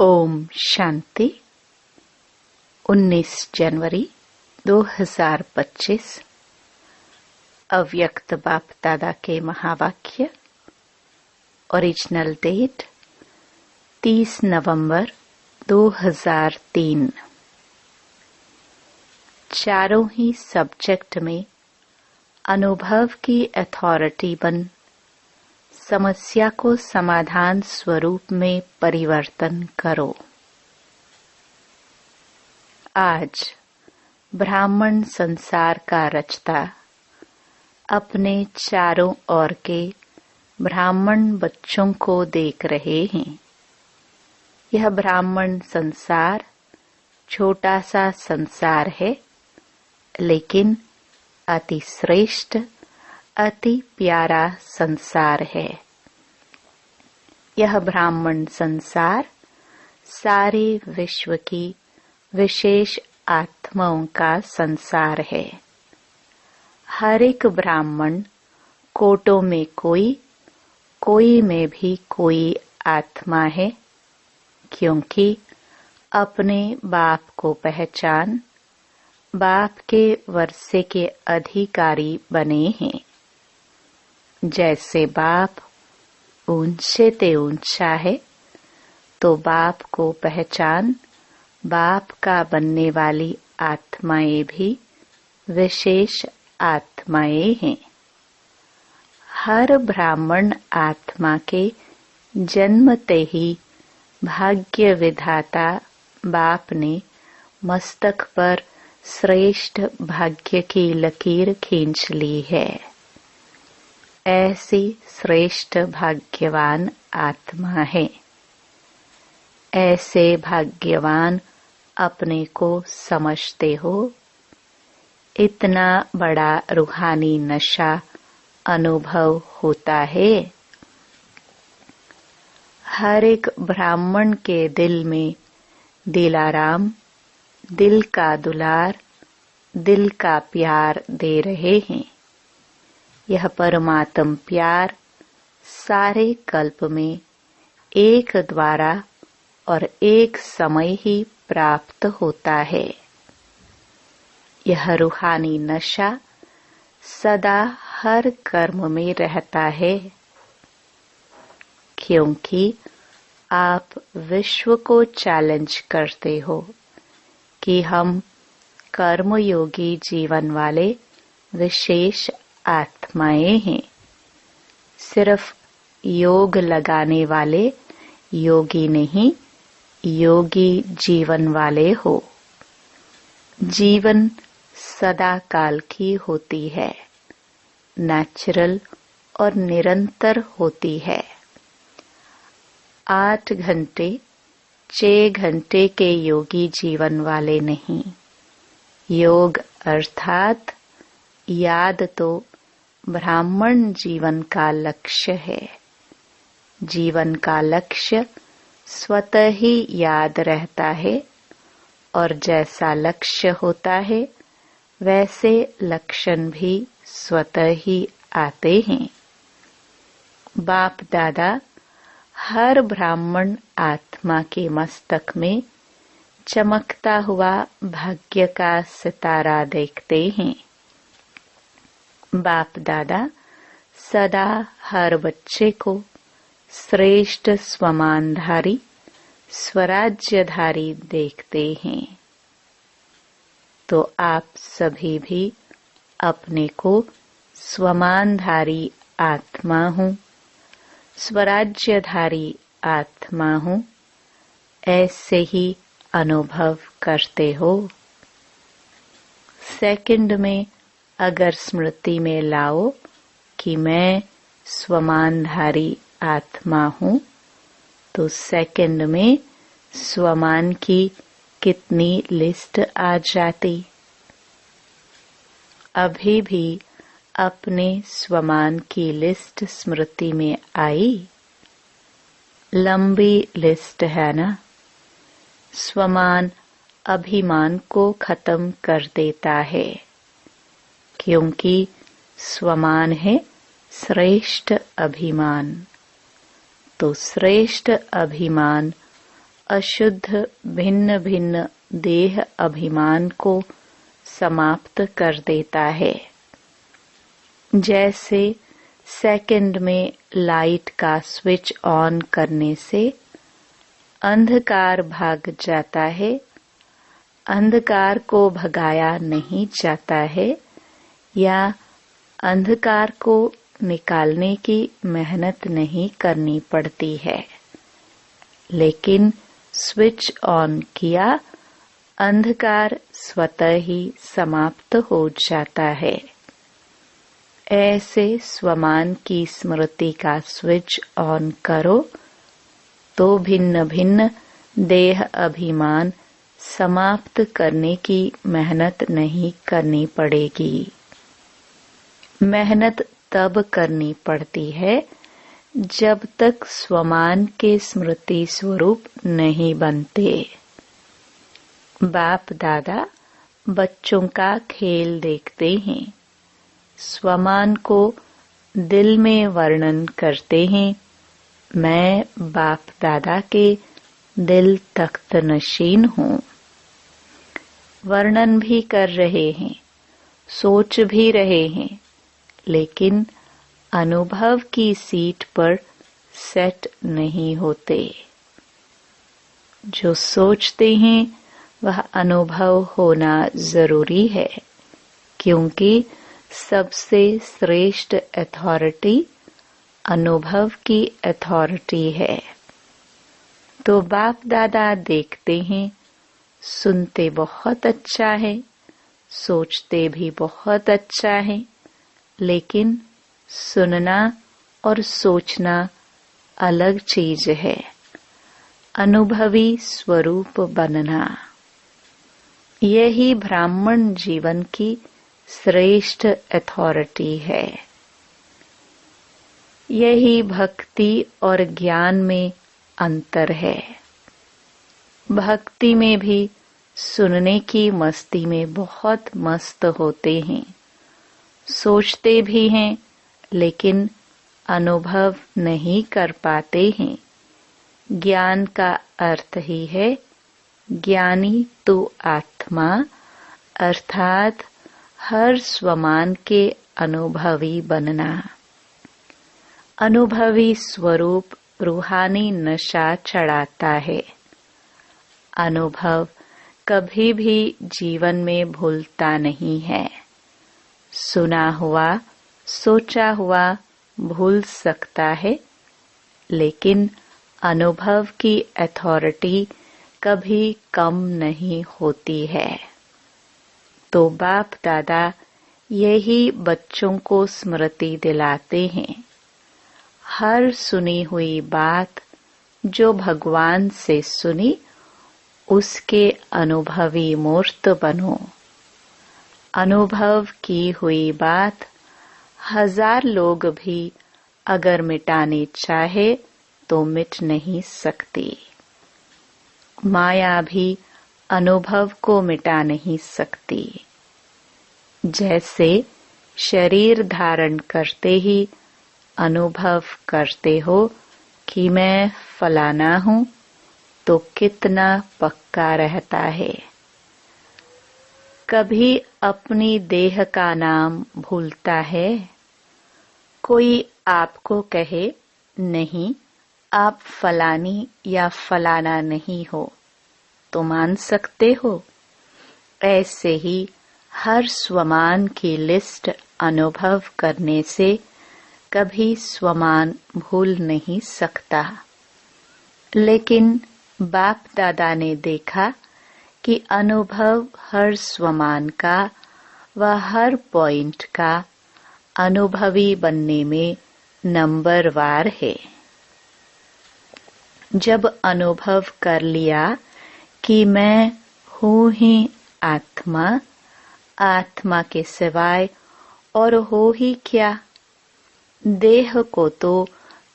ओम शांति। 19 जनवरी 2025 अव्यक्त बाप दादा के महावाक्य। ओरिजिनल डेट 30 नवंबर 2003। चारों ही सब्जेक्ट में अनुभव की अथॉरिटी बन समस्या को समाधान स्वरूप में परिवर्तन करो। आज ब्राह्मण संसार का रचता अपने चारों ओर के ब्राह्मण बच्चों को देख रहे हैं। यह ब्राह्मण संसार छोटा सा संसार है, लेकिन अति श्रेष्ठ अति प्यारा संसार है। यह ब्राह्मण संसार सारे विश्व की विशेष आत्माओं का संसार है। हर एक ब्राह्मण कोटों में कोई में भी कोई आत्मा है, क्योंकि अपने बाप को पहचान बाप के वर्षे के अधिकारी बने हैं। जैसे बाप ऊंचे ते ऊंचा है, तो बाप को पहचान बाप का बनने वाली आत्माएं भी विशेष आत्माएं हैं। हर ब्राह्मण आत्मा के जन्मते ही भाग्य विधाता बाप ने मस्तक पर श्रेष्ठ भाग्य की लकीर खींच ली है। ऐसी श्रेष्ठ भाग्यवान आत्मा है। ऐसे भाग्यवान अपने को समझते हो। इतना बड़ा रूहानी नशा अनुभव होता है। हर एक ब्राह्मण के दिल में दिलाराम, दिल का दुलार, दिल का प्यार दे रहे हैं। यह परमात्म प्यार सारे कल्प में एक द्वारा और एक समय ही प्राप्त होता है। यह रूहानी नशा सदा हर कर्म में रहता है, क्योंकि आप विश्व को चैलेंज करते हो कि हम कर्मयोगी जीवन वाले विशेष आत्माएं हैं। सिर्फ योग लगाने वाले योगी नहीं, योगी जीवन वाले हो। जीवन सदा काल की होती है, नेचुरल और निरंतर होती है। 8 घंटे 6 घंटे के योगी जीवन वाले नहीं। योग अर्थात याद तो ब्राह्मण जीवन का लक्ष्य है। जीवन का लक्ष्य स्वतः ही याद रहता है, और जैसा लक्ष्य होता है वैसे लक्षण भी स्वतः ही आते हैं। बाप दादा हर ब्राह्मण आत्मा के मस्तक में चमकता हुआ भाग्य का सितारा देखते हैं। बाप दादा सदा हर बच्चे को श्रेष्ठ स्वमानधारी स्वराज्यधारी देखते हैं। तो आप सभी भी अपने को स्वमानधारी आत्मा हूँ, स्वराज्यधारी आत्मा हूँ, ऐसे ही अनुभव करते हो। सेकंड में अगर स्मृति में लाओ कि मैं स्वमानधारी आत्मा हूँ, तो सेकंड में स्वमान की कितनी लिस्ट आ जाती। अभी भी अपने स्वमान की लिस्ट स्मृति में आई। लंबी लिस्ट है ना। स्वमान अभिमान को खत्म कर देता है, क्योंकि स्वमान है श्रेष्ठ अभिमान। तो श्रेष्ठ अभिमान अशुद्ध भिन्न भिन्न देह अभिमान को समाप्त कर देता है। जैसे सेकंड में लाइट का स्विच ऑन करने से अंधकार भाग जाता है, अंधकार को भगाया नहीं जाता है या अंधकार को निकालने की मेहनत नहीं करनी पड़ती है, लेकिन स्विच ऑन किया अंधकार स्वतः ही समाप्त हो जाता है। ऐसे स्वमान की स्मृति का स्विच ऑन करो तो भिन्न भिन्न देह अभिमान समाप्त करने की मेहनत नहीं करनी पड़ेगी। मेहनत तब करनी पड़ती है जब तक स्वमान के स्मृति स्वरूप नहीं बनते। बाप दादा बच्चों का खेल देखते हैं, स्वमान को दिल में वर्णन करते हैं, मैं बाप दादा के दिल तख्त नशीन हूँ। वर्णन भी कर रहे हैं, सोच भी रहे हैं, लेकिन अनुभव की सीट पर सेट नहीं होते। जो सोचते हैं वह अनुभव होना जरूरी है, क्योंकि सबसे श्रेष्ठ अथॉरिटी अनुभव की अथॉरिटी है। तो बाप दादा देखते हैं, सुनते बहुत अच्छा है, सोचते भी बहुत अच्छा है, लेकिन सुनना और सोचना अलग चीज है। अनुभवी स्वरूप बनना, यही ब्राह्मण जीवन की श्रेष्ठ अथॉरिटी है। यही भक्ति और ज्ञान में अंतर है। भक्ति में भी सुनने की मस्ती में बहुत मस्त होते हैं, सोचते भी हैं, लेकिन अनुभव नहीं कर पाते हैं। ज्ञान का अर्थ ही है ज्ञानी तो आत्मा, अर्थात हर स्वमान के अनुभवी बनना। अनुभवी स्वरूप रूहानी नशा चढ़ाता है। अनुभव कभी भी जीवन में भूलता नहीं है। सुना हुआ, सोचा हुआ भूल सकता है, लेकिन अनुभव की अथॉरिटी कभी कम नहीं होती है। तो बाप दादा यही बच्चों को स्मृति दिलाते हैं। हर सुनी हुई बात जो भगवान से सुनी, उसके अनुभवी मूर्त बनो। अनुभव की हुई बात 1000 लोग भी अगर मिटाने चाहे तो मिट नहीं सकती। माया भी अनुभव को मिटा नहीं सकती। जैसे शरीर धारण करते ही अनुभव करते हो कि मैं फलाना हूँ, तो कितना पक्का रहता है। कभी अपनी देह का नाम भूलता है? कोई आपको कहे नहीं, आप फलानी या फलाना नहीं हो, तो मान सकते हो? ऐसे ही हर स्वमान की लिस्ट अनुभव करने से कभी स्वमान भूल नहीं सकता। लेकिन बाप दादा ने देखा कि अनुभव हर स्वमान का व हर पॉइंट का अनुभवी बनने में नंबरवार है। जब अनुभव कर लिया कि मैं हूँ ही आत्मा, आत्मा के सिवाय और हो ही क्या, देह को तो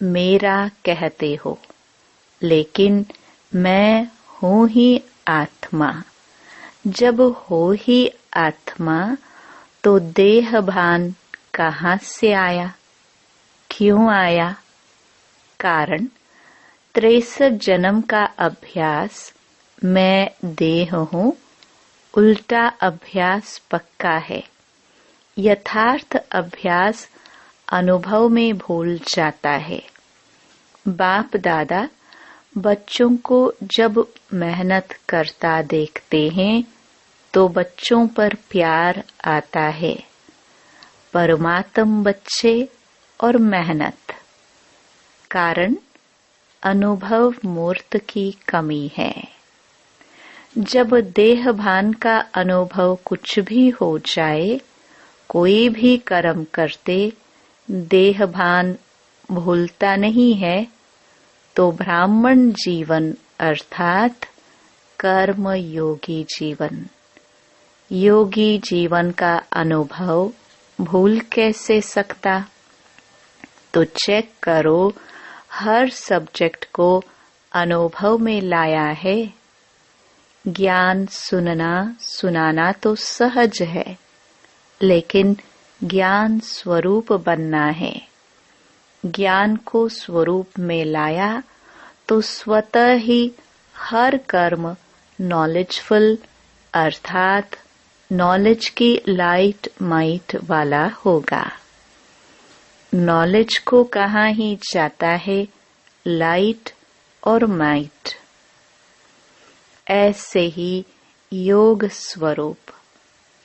मेरा कहते हो, लेकिन मैं हूँ ही आत्मा। जब हो ही आत्मा तो देह भान कहाँ से आया, क्यों आया? कारण 63 जन्म का अभ्यास मैं देह हूँ, उल्टा अभ्यास पक्का है। यथार्थ अभ्यास अनुभव में भूल जाता है। बाप दादा बच्चों को जब मेहनत करता देखते हैं तो बच्चों पर प्यार आता है। परमात्म बच्चे और मेहनत, कारण अनुभव मूर्त की कमी है। जब देह भान का अनुभव कुछ भी हो जाए, कोई भी कर्म करते देह भान भूलता नहीं है, तो ब्राह्मण जीवन अर्थात कर्म योगी जीवन, योगी जीवन का अनुभव भूल कैसे सकता? तो चेक करो, हर सब्जेक्ट को अनुभव में लाया है। ज्ञान सुनना सुनाना तो सहज है, लेकिन ज्ञान स्वरूप बनना है। ज्ञान को स्वरूप में लाया तो स्वतः ही हर कर्म नॉलेजफुल अर्थात नॉलेज की लाइट माइट वाला होगा। नॉलेज को कहाँ ही जाता है लाइट और माइट। ऐसे ही योग स्वरूप,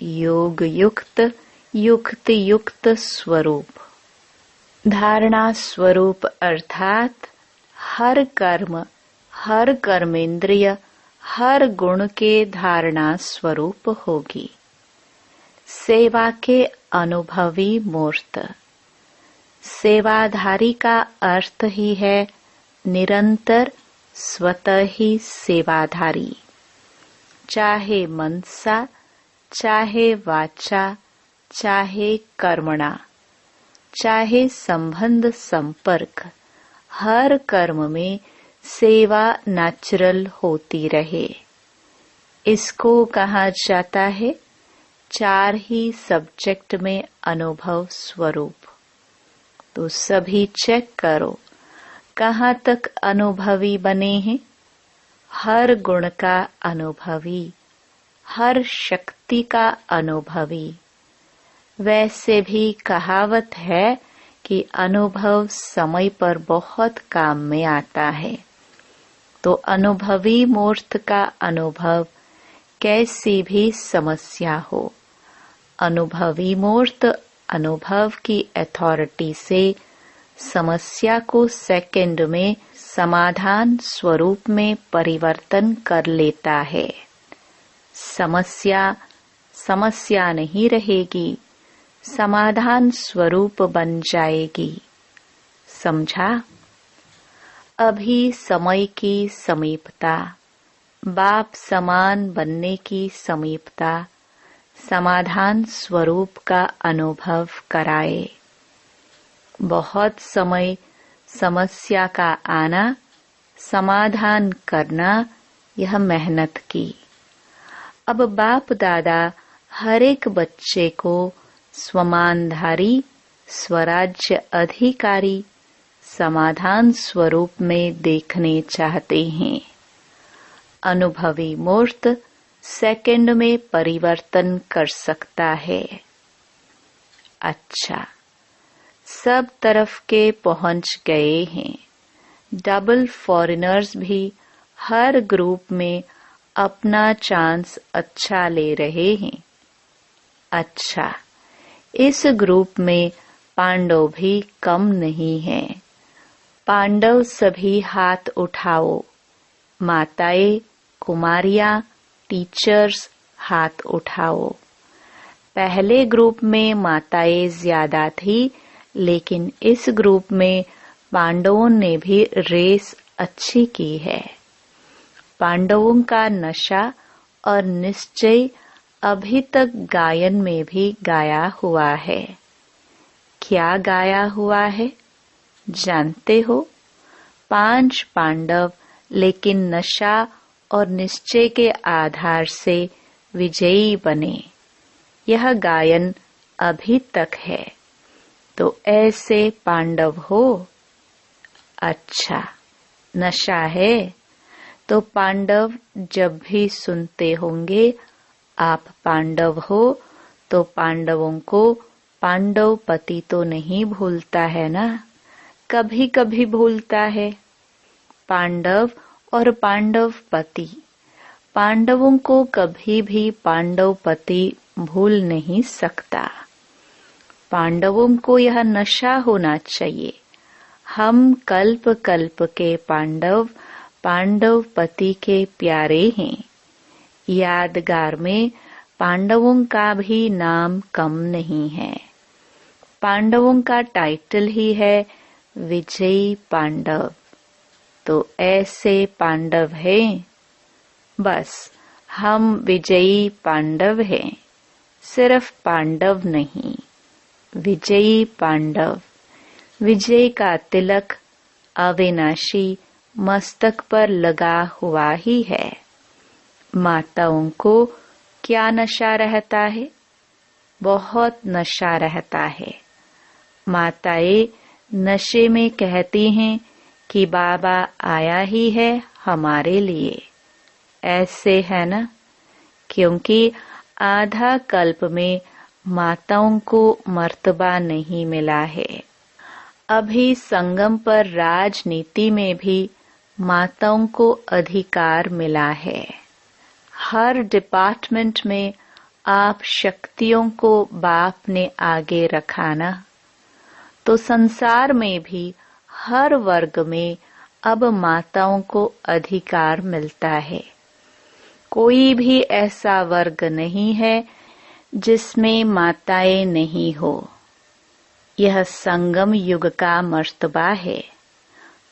योग युक्त युक्त युक्त स्वरूप, धारणा स्वरूप अर्थात हर कर्म, हर कर्मेंद्रिय, हर गुण के धारणा स्वरूप होगी। सेवा के अनुभवी मूर्त, सेवाधारी का अर्थ ही है निरंतर स्वतः ही सेवाधारी। चाहे मनसा, चाहे वाचा, चाहे कर्मणा, चाहे संबंध संपर्क, हर कर्म में सेवा नेचुरल होती रहे। इसको कहा जाता है 4 ही सब्जेक्ट में अनुभव स्वरूप। तो सभी चेक करो कहाँ तक अनुभवी बने हैं। हर गुण का अनुभवी, हर शक्ति का अनुभवी। वैसे भी कहावत है कि अनुभव समय पर बहुत काम में आता है। तो अनुभवी मूर्त का अनुभव कैसी भी समस्या हो, अनुभवी मूर्त अनुभव की अथॉरिटी से समस्या को सेकंड में समाधान स्वरूप में परिवर्तन कर लेता है। समस्या समस्या नहीं रहेगी, समाधान स्वरूप बन जाएगी। समझा? अभी समय की समीपता, बाप समान बनने की समीपता समाधान स्वरूप का अनुभव कराए। बहुत समय समस्या का आना, समाधान करना, यह मेहनत की। अब बाप दादा हर एक बच्चे को स्वमानधारी, स्वराज्य अधिकारी, समाधान स्वरूप में देखने चाहते हैं। अनुभवी मूर्त सेकंड में परिवर्तन कर सकता है। अच्छा, सब तरफ के पहुंच गए हैं। डबल फॉरेनर्स भी हर ग्रुप में अपना चांस अच्छा ले रहे हैं। अच्छा, इस ग्रुप में पांडव भी कम नहीं हैं। पांडव सभी हाथ उठाओ। माताएं, कुमारियां, टीचर्स हाथ उठाओ। पहले ग्रुप में माताएं ज्यादा थी, लेकिन इस ग्रुप में पांडवों ने भी रेस अच्छी की है। पांडवों का नशा और निश्चय अभी तक गायन में भी गाया हुआ है। क्या गाया हुआ है जानते हो? 5 पांडव, लेकिन नशा और निश्चय के आधार से विजयी बने। यह गायन अभी तक है। तो ऐसे पांडव हो। अच्छा, नशा है, तो पांडव जब भी सुनते होंगे आप पांडव हो, तो पांडवों को पांडव पति तो नहीं भूलता है ना, कभी कभी भूलता है। पांडव और पांडव पति, पांडवों को कभी भी पांडव पति भूल नहीं सकता। पांडवों को यह नशा होना चाहिए, हम कल्प कल्प के पांडव, पांडव पति के प्यारे हैं। यादगार में पांडवों का भी नाम कम नहीं है। पांडवों का टाइटल ही है विजयी पांडव। तो ऐसे पांडव हैं, बस हम विजयी पांडव हैं, सिर्फ पांडव नहीं, विजयी पांडव। विजय का तिलक अविनाशी मस्तक पर लगा हुआ ही है। माताओं को क्या नशा रहता है? बहुत नशा रहता है। माताएं नशे में कहती हैं कि बाबा आया ही है हमारे लिए। ऐसे है ना, क्योंकि आधा कल्प में माताओं को मर्तबा नहीं मिला है। अभी संगम पर राजनीति में भी माताओं को अधिकार मिला है। हर डिपार्टमेंट में आप शक्तियों को बाप ने आगे रखा ना, तो संसार में भी हर वर्ग में अब माताओं को अधिकार मिलता है। कोई भी ऐसा वर्ग नहीं है जिसमें माताएं नहीं हो। यह संगम युग का मर्तबा है,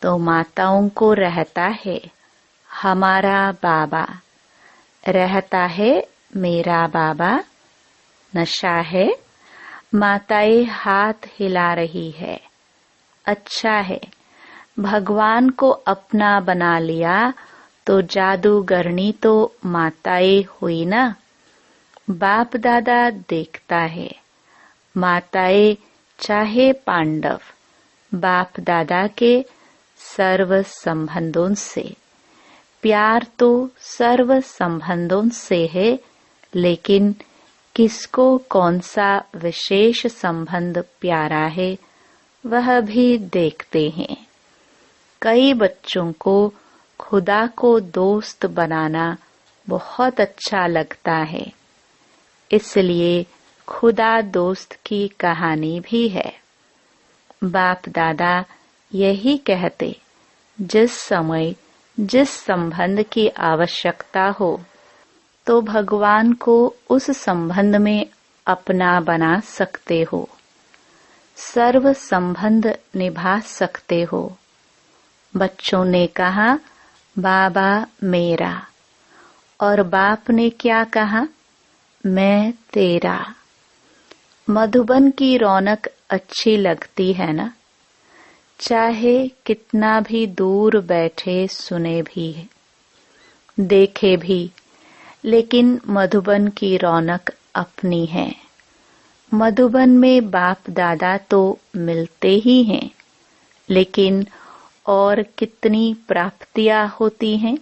तो माताओं को रहता है हमारा बाबा, रहता है मेरा बाबा। नशा है, माताएं हाथ हिला रही है, अच्छा है। भगवान को अपना बना लिया तो जादूगरनी तो माताएं हुई ना। बाप दादा देखता है, माताएं चाहे पांडव, बाप दादा के सर्व संबंधों से प्यार तो सर्व संबंधों से है, लेकिन किसको कौन सा विशेष संबंध प्यारा है वह भी देखते हैं। कई बच्चों को खुदा को दोस्त बनाना बहुत अच्छा लगता है, इसलिए खुदा दोस्त की कहानी भी है। बाप दादा यही कहते, जिस समय जिस संबंध की आवश्यकता हो तो भगवान को उस संबंध में अपना बना सकते हो, सर्व संबंध निभा सकते हो। बच्चों ने कहा बाबा मेरा, और बाप ने क्या कहा, मैं तेरा। मधुबन की रौनक अच्छी लगती है ना, चाहे कितना भी दूर बैठे सुने भी देखे भी, लेकिन मधुबन की रौनक अपनी है। मधुबन में बाप दादा तो मिलते ही हैं, लेकिन और कितनी प्राप्तियां होती हैं।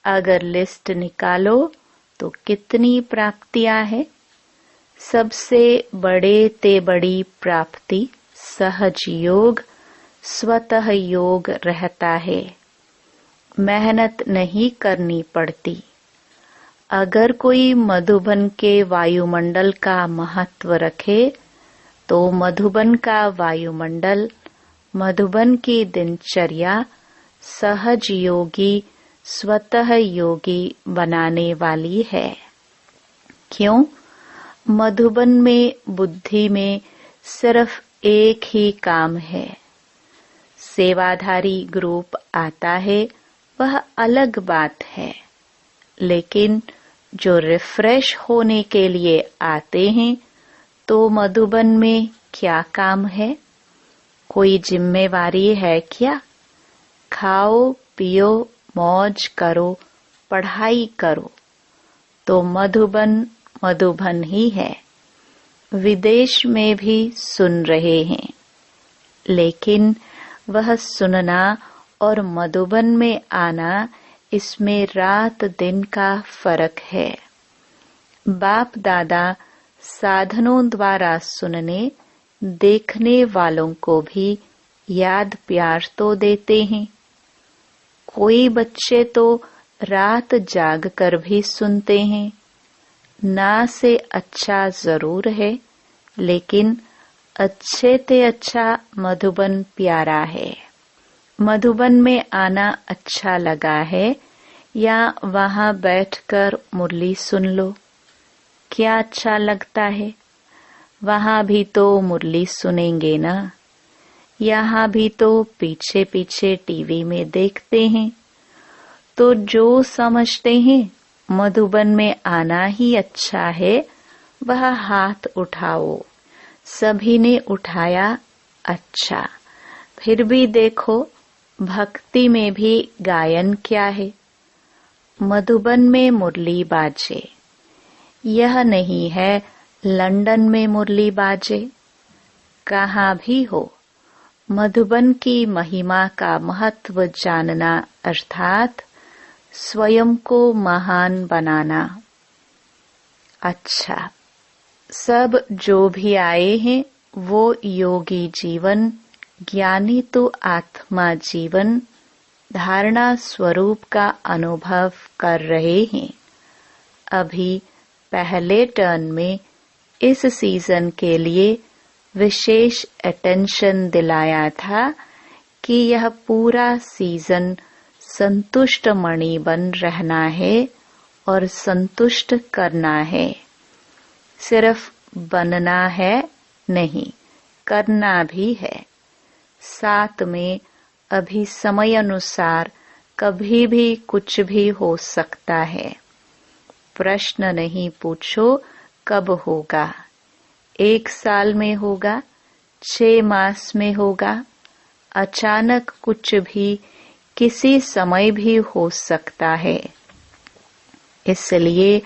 अगर लिस्ट निकालो तो कितनी प्राप्तियां हैं। सबसे बड़े ते बड़ी प्राप्ति सहज योग, स्वतः योग रहता है। मेहनत नहीं करनी पड़ती। अगर कोई मधुबन के वायुमंडल का महत्व रखे तो मधुबन का वायुमंडल, मधुबन की दिनचर्या सहज योगी, स्वतः योगी बनाने वाली है। क्यों? मधुबन में बुद्धि में सिर्फ एक ही काम है। सेवाधारी ग्रुप आता है वह अलग बात है, लेकिन जो रिफ्रेश होने के लिए आते हैं तो मधुबन में क्या काम है? कोई जिम्मेवारी है क्या? खाओ पियो मौज करो, पढ़ाई करो, तो मधुबन मधुबन ही है। विदेश में भी सुन रहे हैं, लेकिन वह सुनना और मधुबन में आना, इसमें रात दिन का फर्क है। बाप दादा साधनों द्वारा सुनने देखने वालों को भी याद प्यार तो देते हैं। कोई बच्चे तो रात जाग कर भी सुनते हैं। ना से अच्छा जरूर है, लेकिन अच्छे ते अच्छा मधुबन प्यारा है। मधुबन में आना अच्छा लगा है या वहां बैठकर मुरली सुन लो? क्या अच्छा लगता है? वहां भी तो मुरली सुनेंगे ना। यहाँ भी तो पीछे पीछे टीवी में देखते हैं। तो जो समझते हैं मधुबन में आना ही अच्छा है, वह हाथ उठाओ। सभी ने उठाया। अच्छा, फिर भी देखो भक्ति में भी गायन क्या है। मधुबन में मुरली बाजे। यह नहीं है लंदन में मुरली बाजे। कहाँ भी हो, मधुबन की महिमा का महत्व जानना अर्थात स्वयं को महान बनाना। अच्छा, सब जो भी आए हैं वो योगी जीवन, ज्ञानी तो आत्मा जीवन धारणा स्वरूप का अनुभव कर रहे हैं। अभी पहले टर्न में इस सीजन के लिए विशेष अटेंशन दिलाया था कि यह पूरा सीजन संतुष्ट मणि बन रहना है और संतुष्ट करना है। सिर्फ बनना है नहीं, करना भी है। साथ में अभी समय अनुसार कभी भी कुछ भी हो सकता है। प्रश्न नहीं पूछो कब होगा। 1 साल में होगा, 6 मास में होगा, अचानक कुछ भी किसी समय भी हो सकता है। इसलिए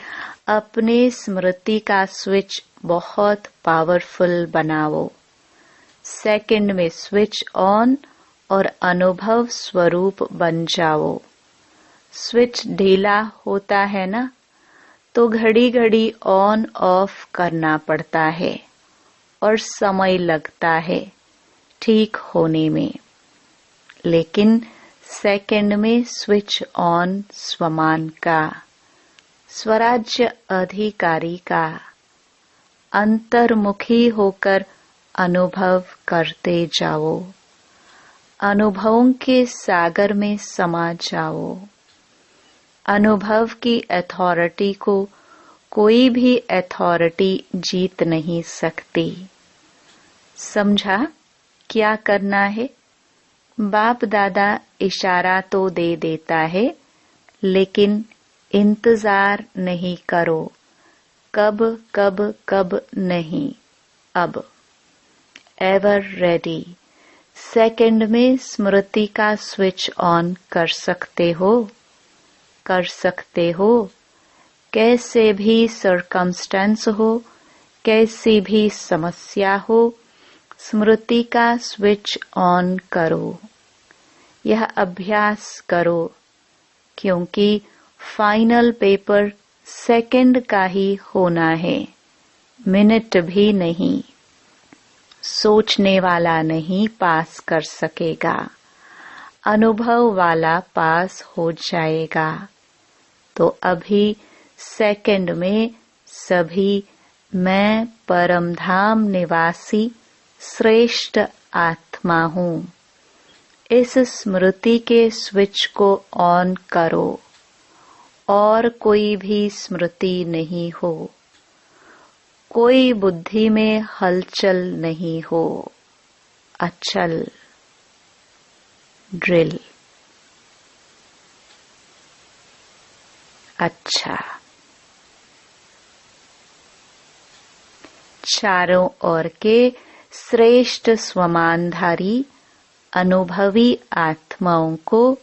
अपने स्मृति का स्विच बहुत पावरफुल बनाओ। सेकंड में स्विच ऑन और अनुभव स्वरूप बन जाओ। स्विच ढीला होता है ना, तो घड़ी घड़ी ऑन ऑफ करना पड़ता है और समय लगता है ठीक होने में। लेकिन सेकंड में स्विच ऑन स्वमान का, स्वराज्य अधिकारी का, अंतर्मुखी होकर अनुभव करते जाओ। अनुभवों के सागर में समा जाओ। अनुभव की अथॉरिटी को कोई भी अथॉरिटी जीत नहीं सकती। समझा क्या करना है? बाप दादा इशारा तो दे देता है, लेकिन इंतजार नहीं करो। कब कब कब नहीं, अब। Ever ready. सेकंड में स्मृति का स्विच ऑन कर सकते हो। कर सकते हो। कैसे भी सर्कमस्टेंस हो, कैसी भी समस्या हो, स्मृति का स्विच ऑन करो। यह अभ्यास करो, क्योंकि फाइनल पेपर सेकंड का ही होना है, मिनट भी नहीं। सोचने वाला नहीं पास कर सकेगा, अनुभव वाला पास हो जाएगा। तो अभी सेकंड में सभी मैं परमधाम निवासी श्रेष्ठ आत्मा हूँ। इस स्मृति के स्विच को ऑन करो और कोई भी स्मृति नहीं हो, कोई बुद्धि में हलचल नहीं हो। अचल ड्रिल। अच्छा, चारों ओर के श्रेष्ठ स्वमानधारी अनुभवी आत्माओं को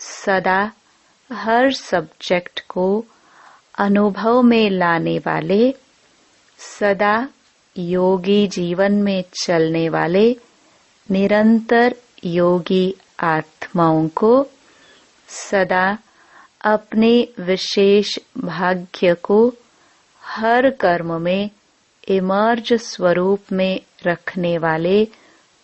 सदा हर सब्जेक्ट को अनुभव में लाने वाले, सदा योगी जीवन में चलने वाले निरंतर योगी आत्माओं को सदा अपने विशेष भाग्य को हर कर्म में इमर्ज स्वरूप में रखने वाले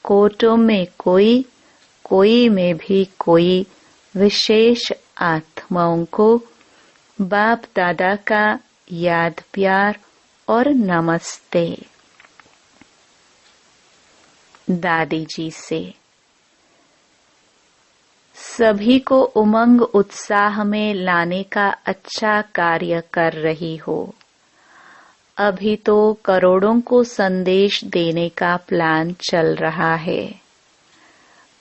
कोटों में कोई में भी कोई विशेष आत्माओं को बाप दादा का याद प्यार और नमस्ते। दादी जी से सभी को उमंग उत्साह में लाने का अच्छा कार्य कर रही हो। अभी तो करोड़ों को संदेश देने का प्लान चल रहा है।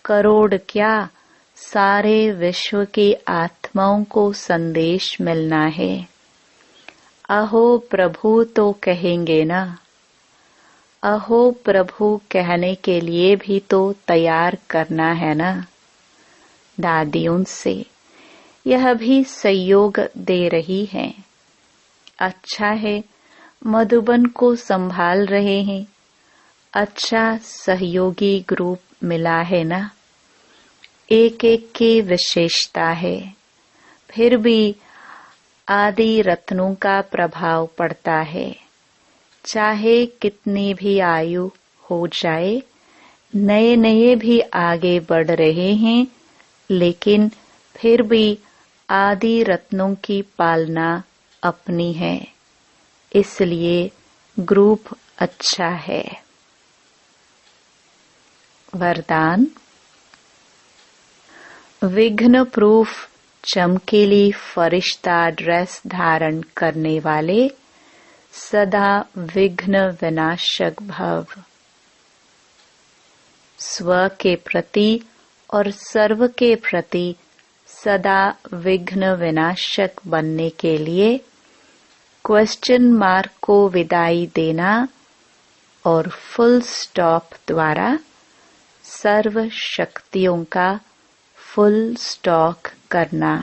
करोड़ क्या, सारे विश्व की आत्माओं को संदेश मिलना है। अहो प्रभु तो कहेंगे ना। अहो प्रभु कहने के लिए भी तो तैयार करना है ना। दादियों से यह भी सहयोग दे रही है। अच्छा है, मधुबन को संभाल रहे हैं। अच्छा सहयोगी ग्रुप मिला है ना। एक एक की विशेषता है, फिर भी आदि रत्नों का प्रभाव पड़ता है। चाहे कितनी भी आयु हो जाए, नए नए भी आगे बढ़ रहे हैं, लेकिन फिर भी आदि रत्नों की पालना अपनी है। इसलिए ग्रुप अच्छा है। वरदान विघ्न प्रूफ चमकीली फरिश्ता ड्रेस धारण करने वाले सदा विघ्न विनाशक भव। स्व के प्रति और सर्व के प्रति सदा विघ्न विनाशक बनने के लिए क्वेश्चन मार्क को विदाई देना और फुल स्टॉप द्वारा सर्व शक्तियों का फुल स्टॉक करना।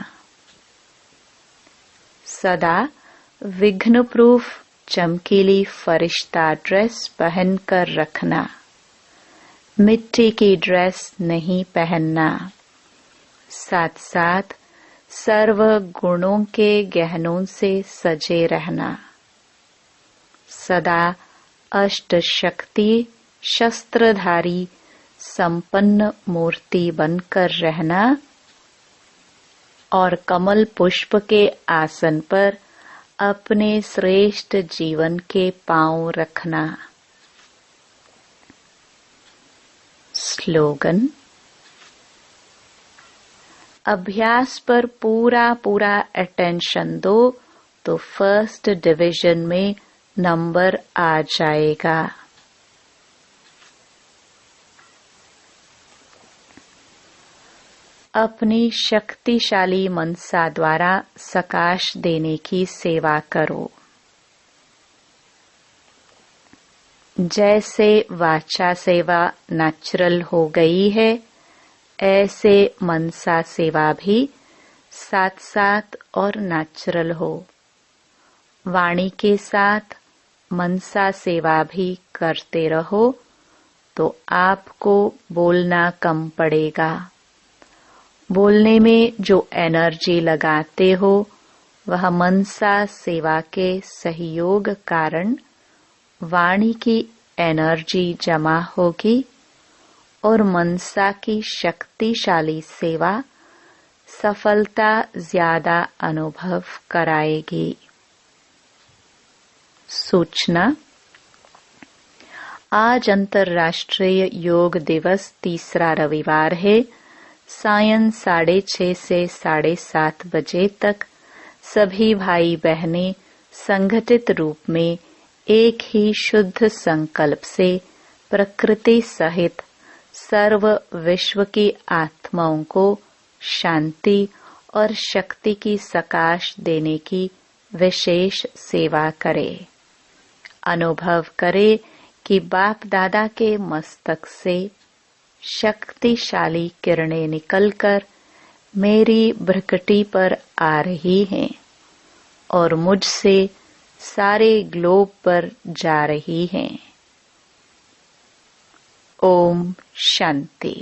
सदा विघ्न प्रूफ चमकीली फरिश्ता ड्रेस पहनकर रखना। मिट्टी की ड्रेस नहीं पहनना। साथ साथ सर्व गुणों के गहनों से सजे रहना। सदा अष्ट शक्ति शस्त्रधारी संपन्न मूर्ति बनकर रहना और कमल पुष्प के आसन पर अपने श्रेष्ठ जीवन के पांव रखना। स्लोगन अभ्यास पर पूरा अटेंशन दो तो फर्स्ट डिवीजन में नंबर आ जाएगा। अपनी शक्तिशाली मनसा द्वारा सकाश देने की सेवा करो। जैसे वाचा सेवा नेचुरल हो गई है, ऐसे मनसा सेवा भी साथ साथ और नेचुरल हो। वाणी के साथ मनसा सेवा भी करते रहो तो आपको बोलना कम पड़ेगा। बोलने में जो एनर्जी लगाते हो वह मनसा सेवा के सहयोग कारण वाणी की एनर्जी जमा होगी और मनसा की शक्तिशाली सेवा सफलता ज्यादा अनुभव कराएगी। सूचना आज अंतर्राष्ट्रीय योग दिवस तीसरा रविवार है। सायं 6:30 से 7:30 बजे तक सभी भाई बहनें संगठित रूप में एक ही शुद्ध संकल्प से प्रकृति सहित सर्व विश्व की आत्माओं को शांति और शक्ति की सकाश देने की विशेष सेवा करें। अनुभव करें कि बाप दादा के मस्तक से शक्तिशाली किरणें निकलकर मेरी भ्रकटी पर आ रही हैं और मुझसे सारे ग्लोब पर जा रही हैं। ओम शांति।